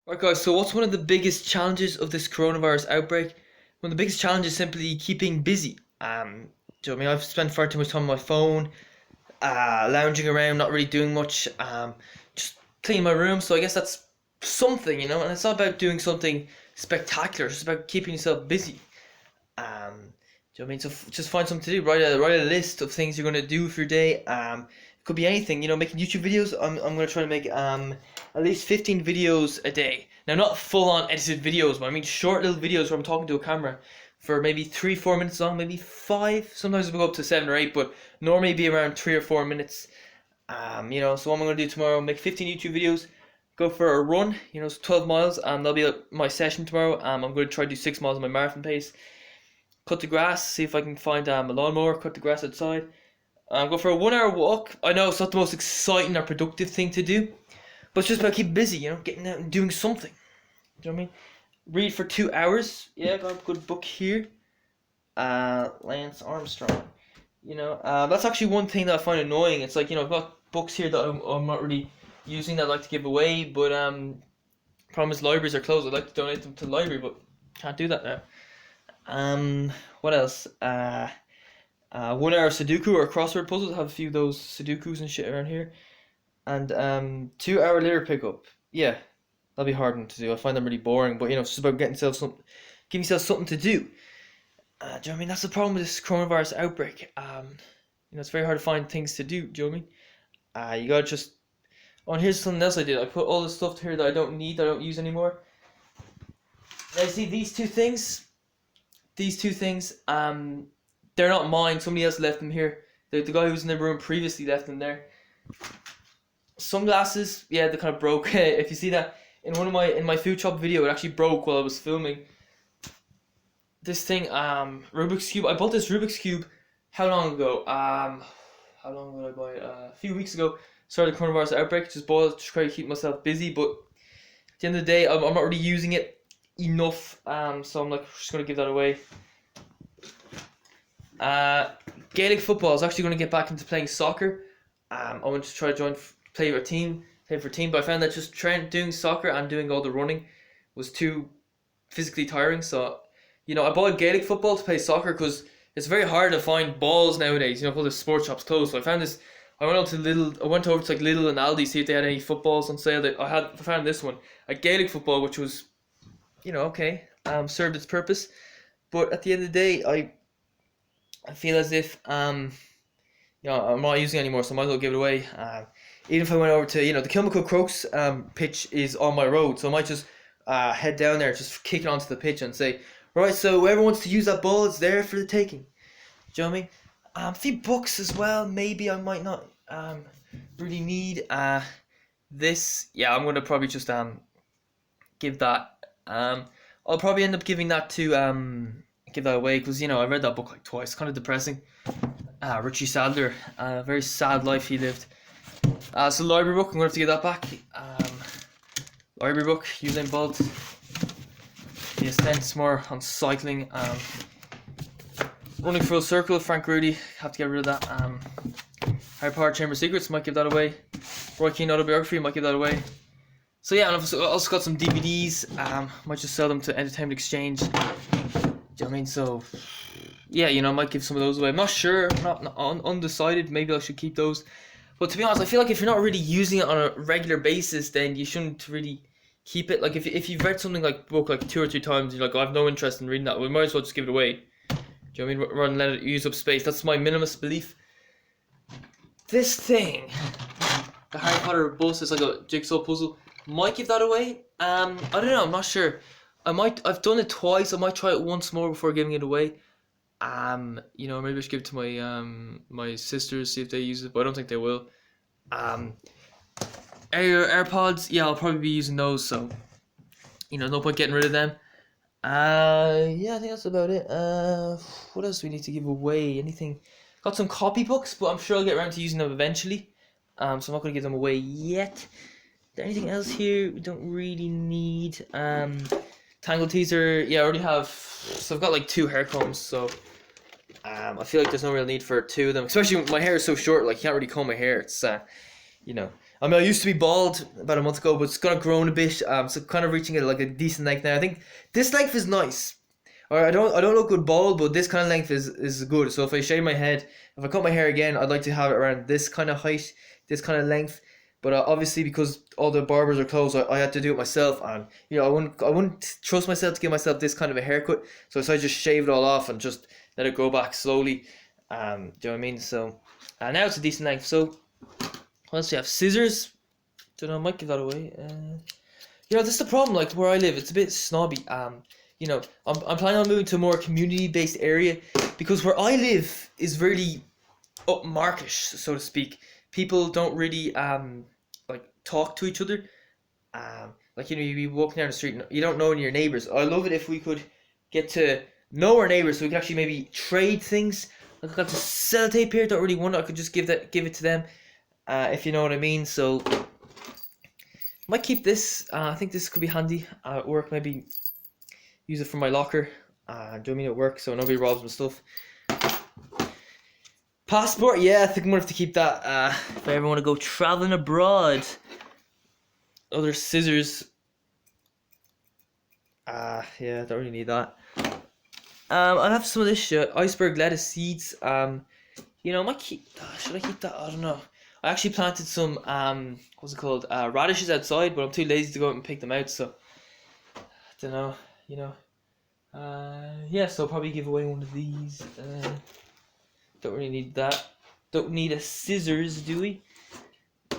Right, guys, so what's one of the biggest challenges of this coronavirus outbreak? One of the biggest challenges is simply keeping busy. Do you know what I mean? I've spent far too much time on my phone, lounging around, not really doing much, just cleaning my room. So I guess that's something, and it's not about doing something spectacular. It's about keeping yourself busy. Do you know what I mean? So just find something to do. Write a list of things you're gonna do for your day. It could be anything. Making YouTube videos. I'm gonna try to make at least 15 videos a day. Now, not full on edited videos, but I mean short little videos where I'm talking to a camera for maybe 3-4 minutes long, maybe 5. Sometimes we'll go up to 7 or 8, but normally be around 3 or 4 minutes. So what I'm gonna do tomorrow, make 15 YouTube videos, go for a run, it's 12 miles, and that'll be my session tomorrow. I'm gonna try to do 6 miles at my marathon pace. Cut the grass, see if I can find a lawnmower, cut the grass outside. Go for a 1 hour walk. I know it's not the most exciting or productive thing to do, but it's just about keeping busy, getting out and doing something. Do you know what I mean? Read for 2 hours. Yeah, got a good book here. Lance Armstrong. That's actually one thing that I find annoying. It's like, I've got books here that I'm not really using that I like to give away, but problem is libraries are closed. I'd like to donate them to the library, but can't do that now. What else? 1 hour Sudoku or crossword puzzles. I have a few of those Sudokus and shit around here. And 2 hour litter pickup. Yeah, that'll be hard one to do. I find them really boring, but it's just about giving yourself something to do. Do you know what I mean? That's the problem with this coronavirus outbreak. It's very hard to find things to do. Do you know what I mean? You gotta just. Oh, and here's something else I did. I put all the stuff here that I don't need, that I don't use anymore. Now, see these two things. They're not mine. Somebody else left them here. The guy who was in the room previously left them there. Sunglasses, yeah, they kind of broke. If you see that in my food shop video, it actually broke while I was filming. This thing, Rubik's Cube. I bought this Rubik's Cube. How long ago? How long did I buy it? A few weeks ago. Started the coronavirus outbreak. Just bought it to try to keep myself busy. But at the end of the day, I'm not really using it enough. So I'm just gonna give that away. Gaelic football. I was actually going to get back into playing soccer. I wanted to try to play for a team, but I found that just doing soccer and doing all the running was too physically tiring. So, I bought Gaelic football to play soccer because it's very hard to find balls nowadays. All the sports shops closed. So I found this. I went over to Lidl and Aldi, see if they had any footballs on sale. I found this one, a Gaelic football, which was, okay, served its purpose. But at the end of the day, I feel as if I'm not using it anymore, so I might as well give it away. Even if I went over to the Kilmacud Crokes pitch is on my road, so I might just head down there, just kick it onto the pitch and say, right, so whoever wants to use that ball, it's there for the taking. Do you know what I mean? A few books as well. Maybe I might not really need this. Yeah, I'm gonna probably just give that. I'll probably end up giving that to give that away because I read that book like twice. Kind of depressing. Richie Sadler, very sad life he lived. So library book, I'm gonna have to give that back. Library book, Usain Bolt. The Ascents more on cycling. Running Full Circle, Frank Rudy, have to get rid of that. Harry Potter Chamber of Secrets, might give that away. Roy Keane autobiography, might give that away. So yeah, and I've also got some DVDs. Might just sell them to Entertainment Exchange. Do you know what I mean? So yeah, I might give some of those away. I'm not sure, not undecided. Maybe I should keep those. But to be honest, I feel like if you're not really using it on a regular basis, then you shouldn't really keep it. Like if you've read something like book like 2 or 3 times, you're like, oh, I have no interest in reading that. We might as well just give it away. Do you know what I mean? Rather than let it use up space. That's my minimalist belief. This thing, the Harry Potter bus, is like a jigsaw puzzle. Might give that away. I don't know. I'm not sure. I've done it twice. I might try it once more before giving it away. Maybe I should give it to my sisters, see if they use it, but I don't think they will. AirPods, yeah, I'll probably be using those, so no point getting rid of them. Yeah, I think that's about it. What else do we need to give away? Anything? Got some copybooks, but I'm sure I'll get around to using them eventually. So I'm not gonna give them away yet. Is there anything else here we don't really need? Tangle teaser, yeah, I already have. So I've got like 2 hair combs, so I feel like there's no real need for 2 of them, especially when my hair is so short. Like, you can't really comb my hair. It's I mean, I used to be bald about a month ago, but it's kind of grown a bit. So kind of reaching like a decent length now. I think this length is nice. Or I don't look good bald, but this kind of length is good. So if I shave my head, if I cut my hair again, I'd like to have it around this kind of height, this kind of length. But obviously, because all the barbers are closed, I had to do it myself, and I wouldn't trust myself to give myself this kind of a haircut. So I just shave it all off and just let it grow back slowly. Do you know what I mean? So now it's a decent length. So what else do you have? Scissors. Don't know. I might give that away. This is the problem. Like where I live, it's a bit snobby. I'm planning on moving to a more community-based area because where I live is really upmarket, so to speak. People don't really like talk to each other. You be walking down the street and you don't know your neighbors. I love it if we could get to know our neighbors so we could actually maybe trade things. Like I got this sellotape here, don't really want it. I could just give it to them, if you know what I mean. So might keep this. I think this could be handy at work. Maybe use it for my locker. Do I mean at work so nobody robs my stuff. Passport, yeah, I think I'm gonna have to keep that if I ever want to go traveling abroad. Other scissors. Yeah, don't really need that. I have some of this shit. Iceberg lettuce seeds. I might keep. Should I keep that? I don't know. I actually planted some what's it called? Radishes outside, but I'm too lazy to go out and pick them out. So I don't know. Yeah. So I'll probably give away one of these. Don't really need that. Don't need a scissors, do we?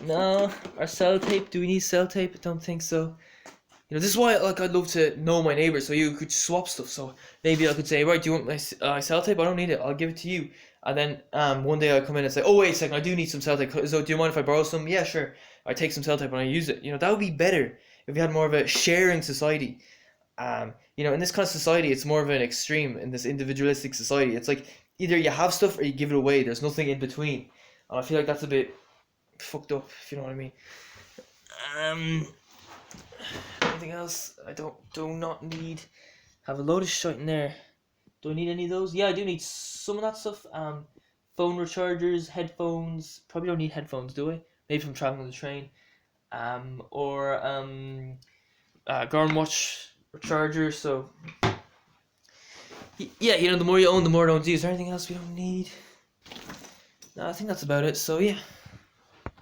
No. Our sellotape. Do we need sellotape? I don't think so. This is why I'd love to know my neighbors, so you could swap stuff. So maybe I could say, right, do you want my sellotape? I don't need it. I'll give it to you. And then one day I come in and say, oh wait a second, I do need some sellotape. So do you mind if I borrow some? Yeah, sure. I take some sellotape and I use it. That would be better if we had more of a sharing society. In this kind of society, it's more of an extreme. In this individualistic society, it's like either you have stuff or you give it away. There's nothing in between, and I feel like that's a bit fucked up, if you know what I mean. Anything else? I do not need. Have a load of shit in there. Do I need any of those? Yeah, I do need some of that stuff. Phone rechargers, headphones. Probably don't need headphones, do I? Maybe if I'm traveling on the train. Or Garmin watch recharger. So yeah, the more you own, the more don't use. Is there anything else we don't need? No, I think that's about it. So yeah.